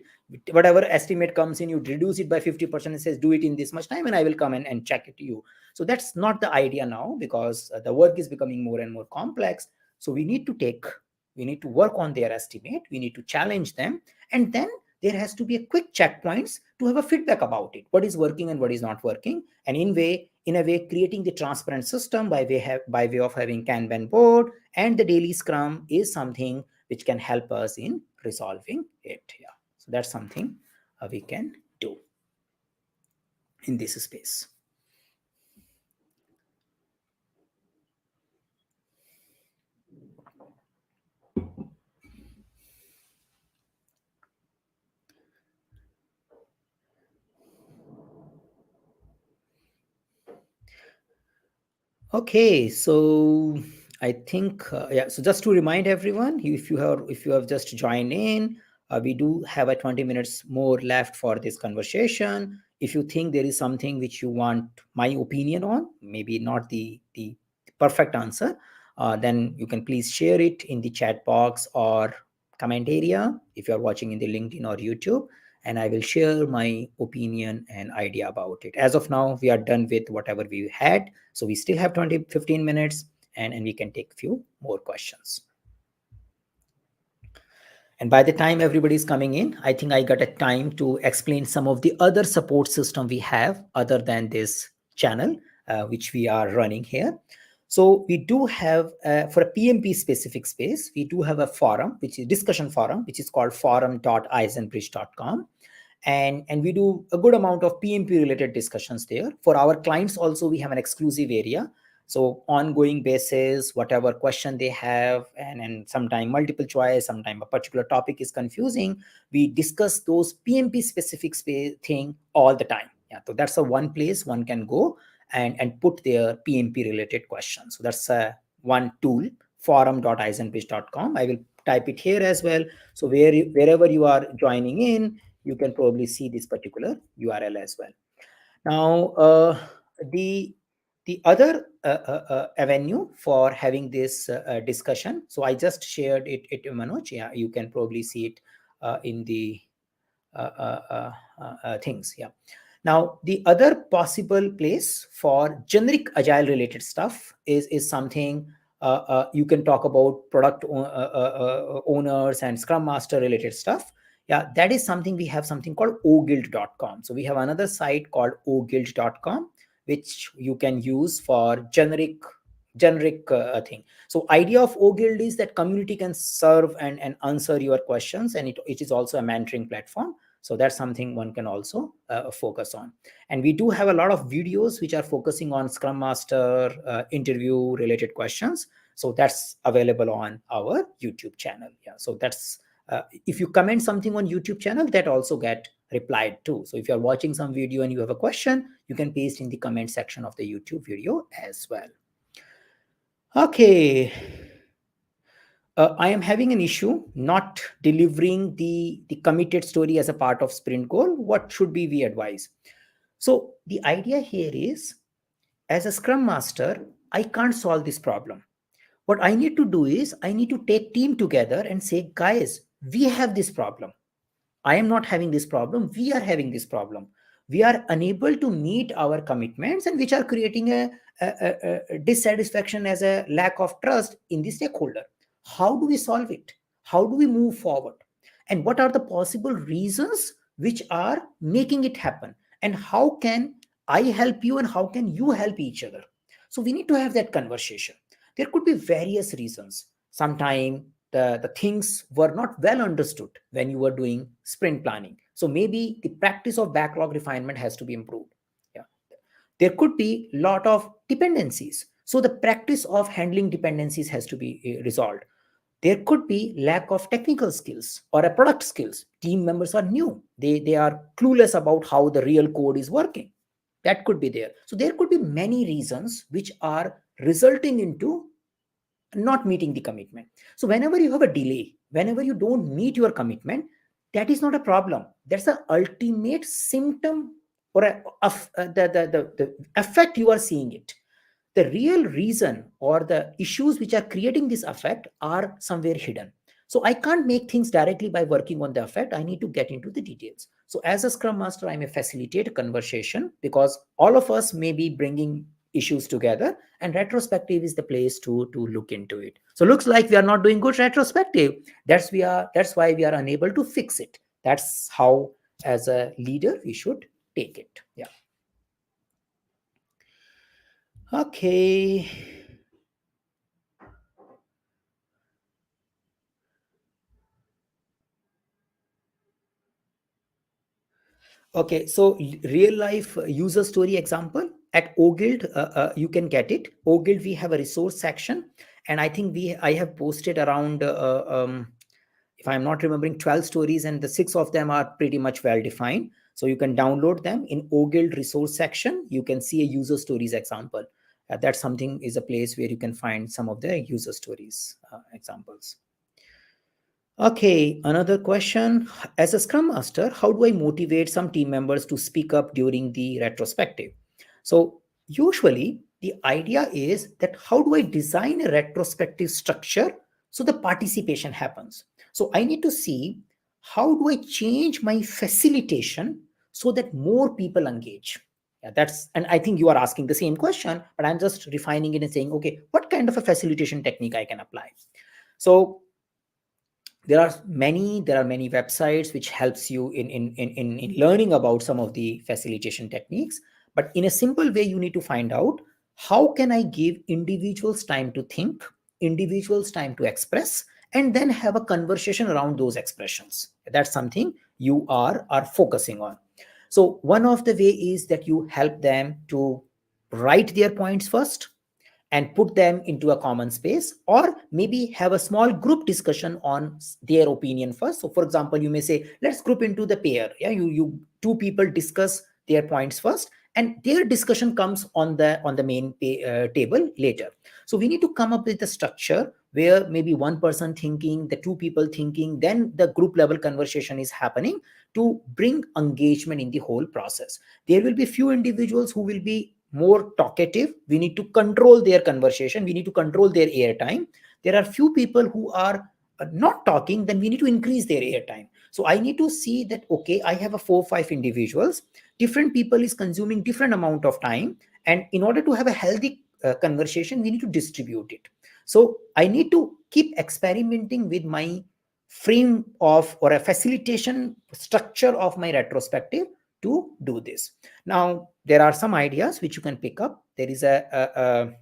Whatever estimate comes in, you reduce it by 50% and says do it in this much time and I will come and check it to you. So that's not the idea now, because the work is becoming more and more complex. So we need to work on their estimate, we need to challenge them, and then there has to be a quick checkpoints to have a feedback about it, what is working and what is not working. And in a way creating the transparent system by way of having Kanban board and the daily scrum is something which can help us in resolving it. Yeah, so that's something we can do in this space. Okay, so I think yeah. So just to remind everyone, if you have just joined in, we do have a 20 minutes more left for this conversation. If you think there is something which you want my opinion on, maybe not the perfect answer, then you can please share it in the chat box or comment area if you are watching in the LinkedIn or YouTube, and I will share my opinion and idea about it. As of now, we are done with whatever we had. So we still have 15 minutes and we can take a few more questions. And by the time everybody is coming in, I think I got a time to explain some of the other support system we have other than this channel, which we are running here. So we do have, for a PMP specific space, we do have a forum, which is discussion forum, which is called forum.eisenbridge.com. And we do a good amount of PMP related discussions there. For our clients also, we have an exclusive area. So ongoing basis, whatever question they have, and sometimes multiple choice, sometimes a particular topic is confusing, we discuss those PMP specific thing all the time. Yeah, so that's a one place one can go and put their PMP related questions. So that's one tool, forum.eisenbridge.com. I will type it here as well. So wherever you are joining in, you can probably see this particular URL as well. Now, the other avenue for having this discussion, so I just shared it, Manoj. Yeah, you can probably see it in the things. Yeah. Now, the other possible place for generic agile related stuff is something you can talk about product owners and scrum master related stuff. Yeah, that is something we have something called oguild.com. So we have another site called oguild.com, which you can use for generic thing. So idea of oguild is that community can serve and answer your questions, and it is also a mentoring platform. So that's something one can also focus on. And we do have a lot of videos which are focusing on Scrum Master interview related questions. So that's available on our YouTube channel. Yeah. So that's if you comment something on YouTube channel, that also get replied to. So if you're watching some video and you have a question, you can paste in the comment section of the YouTube video as well. Okay. I am having an issue not delivering the committed story as a part of sprint goal. What should be we advise? So the idea here is, as a scrum master, I can't solve this problem. What I need to do is I need to take team together and say, guys, we have this problem. I am not having this problem. We are having this problem. We are unable to meet our commitments, and which are creating a dissatisfaction as a lack of trust in the stakeholder. How do we solve it? How do we move forward? And what are the possible reasons which are making it happen? And how can I help you and how can you help each other? So we need to have that conversation. There could be various reasons. Sometimes the things were not well understood when you were doing sprint planning. So maybe the practice of backlog refinement has to be improved. Yeah. There could be a lot of dependencies. So the practice of handling dependencies has to be resolved. There could be lack of technical skills or a product skills. Team members are new. They are clueless about how the real code is working. That could be there. So there could be many reasons which are resulting into not meeting the commitment. So whenever you have a delay, whenever you don't meet your commitment, that is not a problem. That's the ultimate symptom or the effect you are seeing it. The real reason or the issues which are creating this effect are somewhere hidden. So I can't make things directly by working on the effect. I need to get into the details. So as a scrum master, I may facilitate a conversation because all of us may be bringing issues together, and retrospective is the place to look into it. So looks like we are not doing good retrospective. That's why we are unable to fix it. That's how, as a leader, we should take it. Yeah. Okay. Okay, so real life user story example at OGuild, you can get it. OGuild, we have a resource section, and I think I have posted around, if I'm not remembering, 12 stories, and the 6 of them are pretty much well defined. So you can download them in OGuild resource section. You can see a user stories example. That's something is a place where you can find some of the user stories examples. Okay, another question. As a Scrum Master, how do I motivate some team members to speak up during the retrospective? So usually the idea is that how do I design a retrospective structure so the participation happens? So I need to see how do I change my facilitation so that more people engage. Yeah, and I think you are asking the same question, but I'm just refining it and saying, okay, what kind of a facilitation technique I can apply? So there are many websites which helps you in learning about some of the facilitation techniques, but in a simple way you need to find out how can I give individuals time to think, individuals time to express, and then have a conversation around those expressions. That's something you are focusing on. So one of the way is that you help them to write their points first and put them into a common space, or maybe have a small group discussion on their opinion first. So for example, you may say, let's group into the pair. Yeah, you two people discuss their points first, and their discussion comes on the main table later. So we need to come up with a structure where maybe one person thinking, the two people thinking, then the group level conversation is happening to bring engagement in the whole process. There will be few individuals who will be more talkative. We need to control their conversation. We need to control their airtime. There are few people who are not talking, then we need to increase their airtime. So I need to see that, okay, I have a 4-5 individuals, different people is consuming different amount of time, and in order to have a healthy conversation, we need to distribute it. So I need to keep experimenting with my frame of or a facilitation structure of my retrospective to do this. Now, there are some ideas which you can pick up. There is a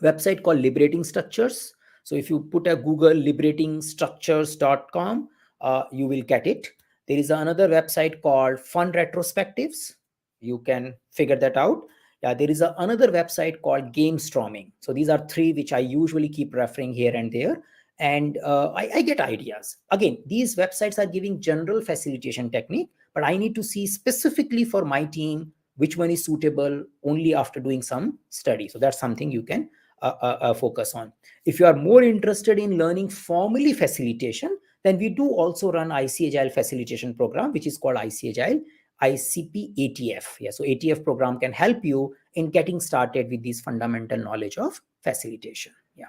website called Liberating Structures. So if you put a Google liberatingstructures.com, you will get it. There is another website called Fun Retrospectives. You can figure that out. Yeah, there is another website called Game Storming. So these are three which I usually keep referring here and there. And I get ideas. Again, these websites are giving general facilitation technique, but I need to see specifically for my team which one is suitable only after doing some study. So that's something you can focus on. If you are more interested in learning formally facilitation, then we do also run IC Agile facilitation program, which is called IC Agile ICP ATF. Yeah, so ATF program can help you in getting started with this fundamental knowledge of facilitation. Yeah.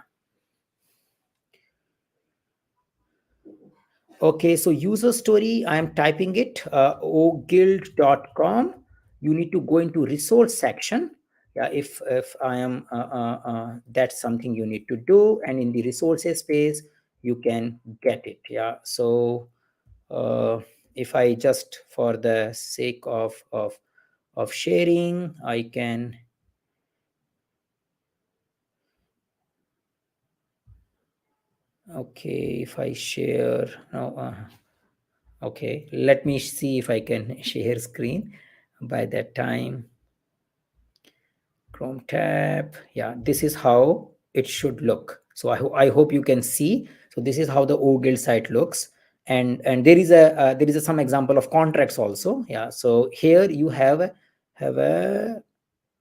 Okay, so user story, I am typing it, oguild.com. You need to go into resource section. Yeah, if I am, that's something you need to do. And in the resources space, you can get it. Yeah, so if I just, for the sake of sharing, I can, okay, if I share, no, okay, let me see if I can share screen. By that time, Chrome tab. Yeah, this is how it should look. So I hope you can see. So this is how the OGuild site looks. And there is a some example of contracts also. Yeah, so here you have a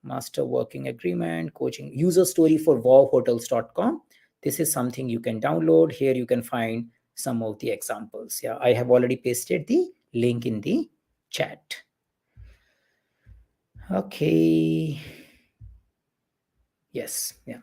master working agreement, coaching user story for wowhotels.com. This is something you can download. Here you can find some of the examples. Yeah, I have already pasted the link in the chat. Okay. Yes. Yeah.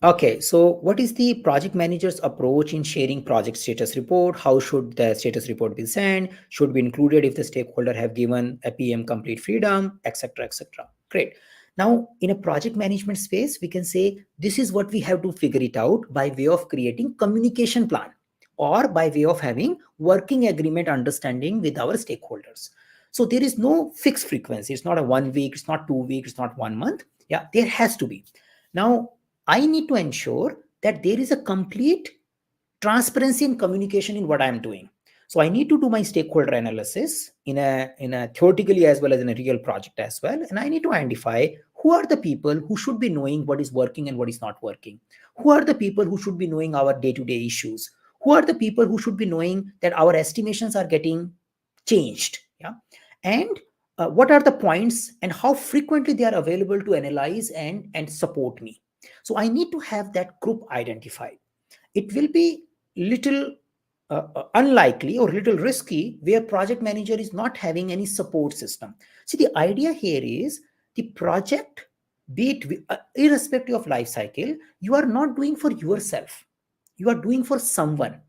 Okay, so what is the project manager's approach in sharing project status report? How should the status report be sent? Should be included if the stakeholder have given a PM complete freedom, etc., etc. Great. Now, in a project management space, we can say this is what we have to figure it out by way of creating communication plan or by way of having working agreement understanding with our stakeholders. So there is no fixed frequency. It's not a 1 week, it's not 2 weeks, it's not 1 month. Yeah, there has to be. Now, I need to ensure that there is a complete transparency and communication in what I'm doing. So I need to do my stakeholder analysis in a theoretically as well as in a real project as well. And I need to identify who are the people who should be knowing what is working and what is not working. Who are the people who should be knowing our day-to-day issues? Who are the people who should be knowing that our estimations are getting changed? Yeah. And what are the points and how frequently they are available to analyze and support me. So I need to have that group identified. It will be little unlikely or little risky where project manager is not having any support system. See, the idea here is the project, be it irrespective of life cycle, you are not doing for yourself. You are doing for someone.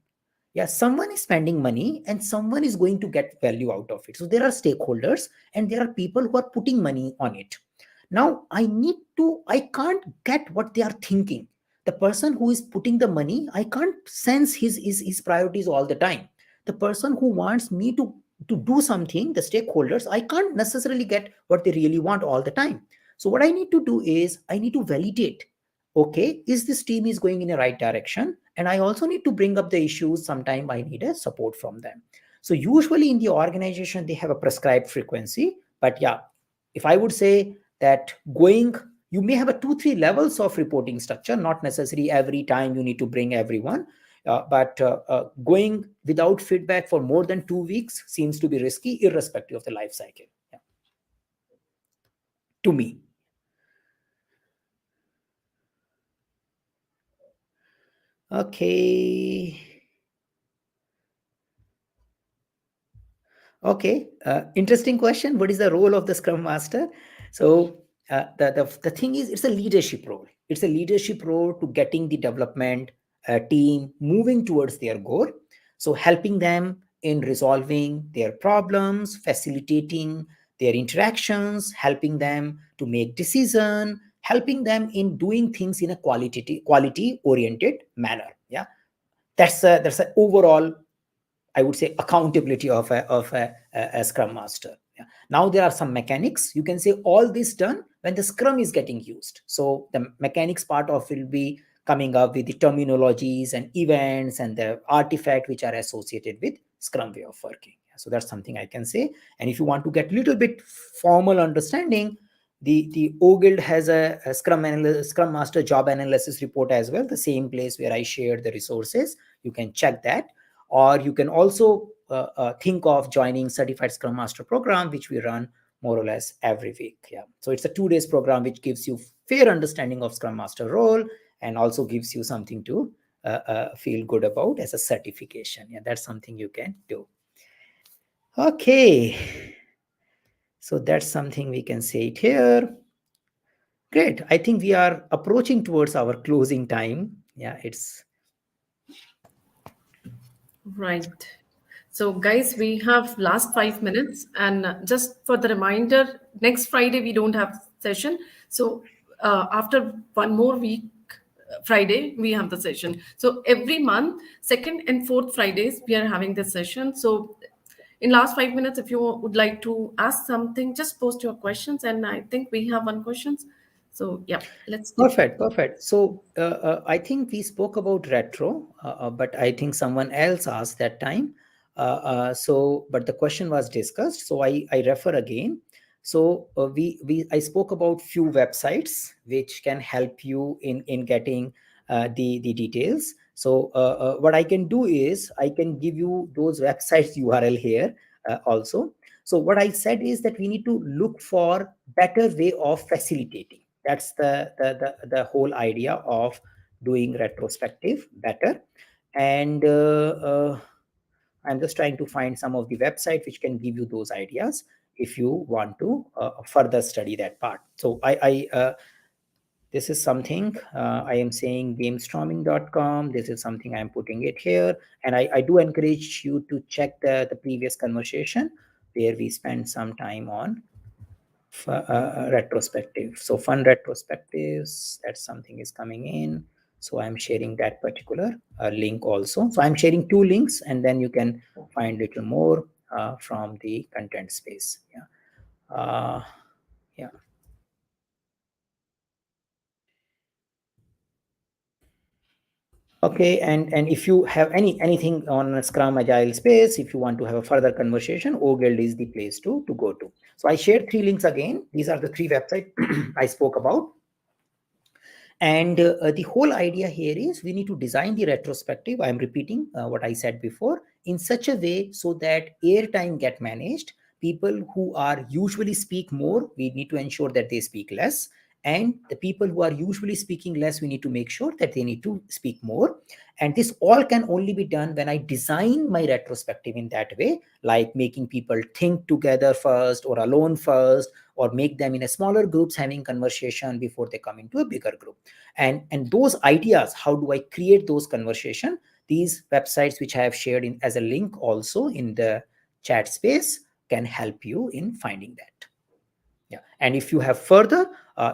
Yeah, someone is spending money and someone is going to get value out of it. So there are stakeholders and there are people who are putting money on it. Now I can't get what they are thinking. The person who is putting the money, I can't sense his priorities all the time. The person who wants me to do something, the stakeholders, I can't necessarily get what they really want all the time. So what I need to do is I need to validate, okay, is this team is going in the right direction? And I also need to bring up the issues. Sometime I need a support from them. So usually in the organization, they have a prescribed frequency. But yeah, if I would say that you may have a 2-3 levels of reporting structure, not necessarily every time you need to bring everyone. But going without feedback for more than 2 weeks seems to be risky, irrespective of the life cycle. Yeah. To me. Okay. Okay, interesting question. What is the role of the Scrum Master? So the thing is, it's a leadership role. It's a leadership role to getting the development team moving towards their goal. So helping them in resolving their problems, facilitating their interactions, helping them to make decision, helping them in doing things in a quality oriented manner. Yeah, that's a overall, I would say, accountability of a Scrum Master. Yeah. Now there are some mechanics. You can say all this done when the Scrum is getting used. So the mechanics part of will be coming up with the terminologies and events and the artifact which are associated with Scrum way of working. So that's something I can say. And if you want to get a little bit formal understanding, the OGILD has a Scrum Master job analysis report as well, the same place where I shared the resources. You can check that, or you can also think of joining Certified Scrum Master program, which we run more or less every week. Yeah, so it's a 2 days program which gives you fair understanding of Scrum Master role and also gives you something to feel good about as a certification. Yeah, that's something you can do. Okay, so that's something we can say it here. Great. I think we are approaching towards our closing time. Yeah, it's Right. So, guys, we have last 5 minutes, and just for the reminder, next Friday we don't have session. So, after one more week, Friday we have the session. So every month, second and fourth Fridays we are having this session. So, in last 5 minutes, if you would like to ask something, just post your questions, and I think we have one questions. So, yeah, let's do. perfect. Perfect. So I think we spoke about retro, but I think someone else asked that time. But the question was discussed. So I refer again. So I spoke about few websites which can help you in getting the details. So what I can do is I can give you those websites URL here also. So what I said is that we need to look for better way of facilitating. That's the whole idea of doing retrospective better. And I'm just trying to find some of the website which can give you those ideas if you want to further study that part. So this is something I am saying gamestorming.com. This is something I'm putting it here. And I do encourage you to check the previous conversation where we spent some time on retrospective. So fun retrospectives, that's something is coming in. So I'm sharing that particular link also. So I'm sharing 2 links, and then you can find little more from the content space. Yeah. Yeah. Okay, and if you have anything on Scrum Agile space, if you want to have a further conversation, OGILD is the place to go to. So I shared 3 links again. These are the 3 websites I spoke about. And the whole idea here is we need to design the retrospective. I'm repeating what I said before in such a way so that airtime get managed. People who are usually speak more, we need to ensure that they speak less. And the people who are usually speaking less, we need to make sure that they need to speak more. And this all can only be done when I design my retrospective in that way, like making people think together first or alone first, or make them in a smaller groups having conversation before they come into a bigger group. And those ideas, how do I create those conversation? These websites which I have shared in as a link also in the chat space can help you in finding that. Yeah, and if you have further,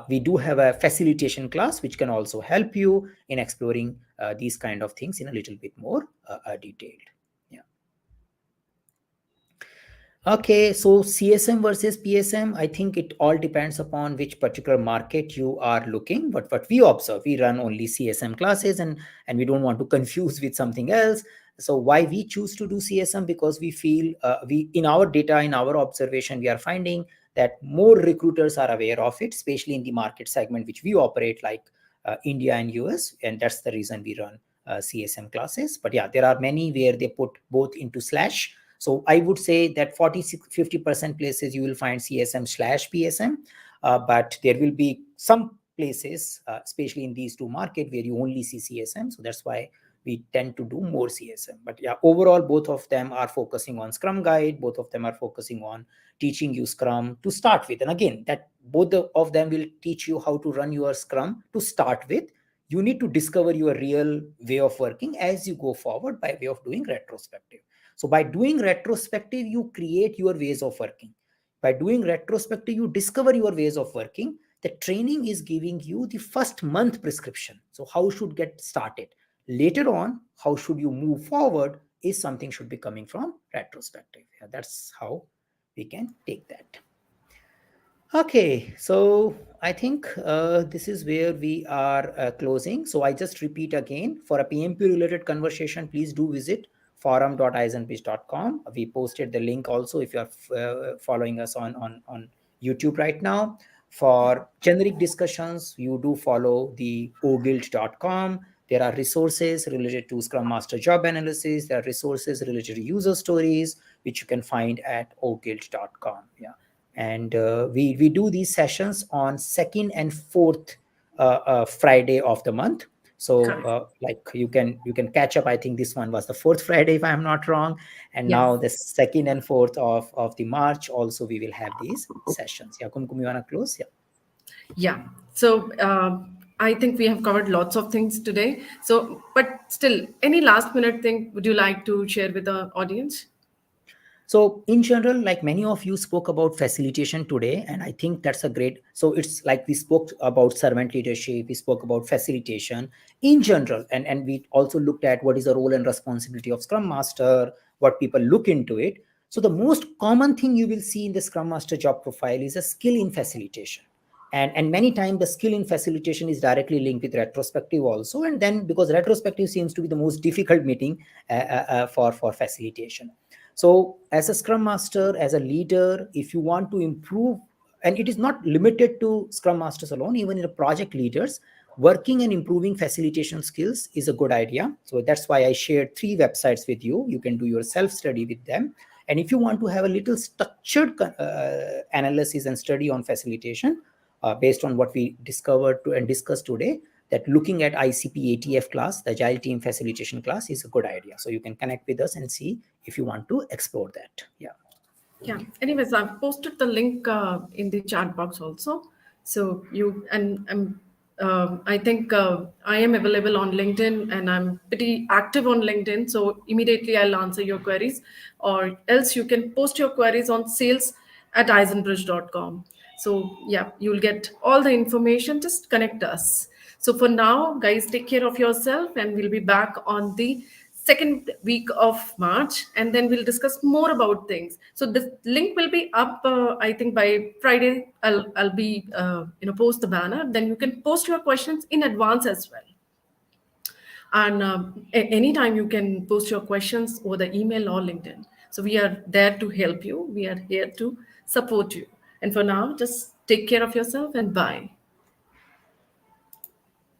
we do have a facilitation class which can also help you in exploring these kind of things in a little bit more detailed. Yeah. Okay, so CSM versus PSM, I think it all depends upon which particular market you are looking. But what we observe, we run only CSM classes, and we don't want to confuse with something else. So why we choose to do CSM? Because we feel we in our data, in our observation, we are finding that more recruiters are aware of it, especially in the market segment which we operate, like India and US, and that's the reason we run CSM classes. But yeah, there are many where they put both into slash. So I would say that 40-50% places you will find CSM/PSM, but there will be some places, especially in these 2 markets, where you only see CSM. So that's why we tend to do more CSM. But yeah, overall, both of them are focusing on Scrum Guide. Both of them are focusing on teaching you Scrum to start with. And again, that both of them will teach you how to run your Scrum to start with. You need to discover your real way of working as you go forward by way of doing retrospective. So by doing retrospective, you create your ways of working. By doing retrospective, you discover your ways of working. The training is giving you the first month prescription. So how should get started? Later on, how should you move forward is something should be coming from retrospective. Yeah, that's how we can take that. Okay, so I think this is where we are closing. So I just repeat again, for a PMP related conversation, please do visit forum.eisenbridge.com. We posted the link also if you are following us on YouTube right now. For generic discussions, you do follow the oguild.com. There are resources related to Scrum Master job analysis. There are resources related to user stories, which you can find at oguild.com. Yeah, and we do these sessions on second and fourth Friday of the month. So Correct. like you can catch up. I think this one was the fourth Friday, if I'm not wrong, and Yes. now the second and fourth of the March also we will have these sessions. Yeah, Kumkum, you wanna close? Yeah. Yeah. So I think we have covered lots of things today. So, but still, any last minute thing would you like to share with the audience? So in general, like many of you spoke about facilitation today, and I think that's a great. So it's like we spoke about servant leadership, we spoke about facilitation in general, and we also looked at what is the role and responsibility of Scrum Master, what people look into it. So the most common thing you will see in the Scrum Master job profile is a skill in facilitation. And many times the skill in facilitation is directly linked with retrospective also, and then because retrospective seems to be the most difficult meeting for facilitation. So, as a Scrum Master, as a leader, if you want to improve, and it is not limited to Scrum Masters alone, even in the project leaders, working and improving facilitation skills is a good idea. So, that's why I shared 3 websites with you. You can do your self study with them. And if you want to have a little structured analysis and study on facilitation, based on what we discovered and discussed today, that looking at ICP ATF class, the Agile Team Facilitation class, is a good idea. So you can connect with us and see if you want to explore that. Yeah. Yeah. Anyways, I've posted the link in the chat box also. So you and I think I am available on LinkedIn and I'm pretty active on LinkedIn. So immediately I'll answer your queries, or else you can post your queries on sales@eisenbridge.com. So yeah, you'll get all the information. Just connect us. So for now, guys, take care of yourself, and we'll be back on the second week of March, and then we'll discuss more about things. So this link will be up, I think by Friday. I'll be post the banner. Then you can post your questions in advance as well. And anytime you can post your questions over the email or LinkedIn. So we are there to help you. We are here to support you. And for now, just take care of yourself and bye.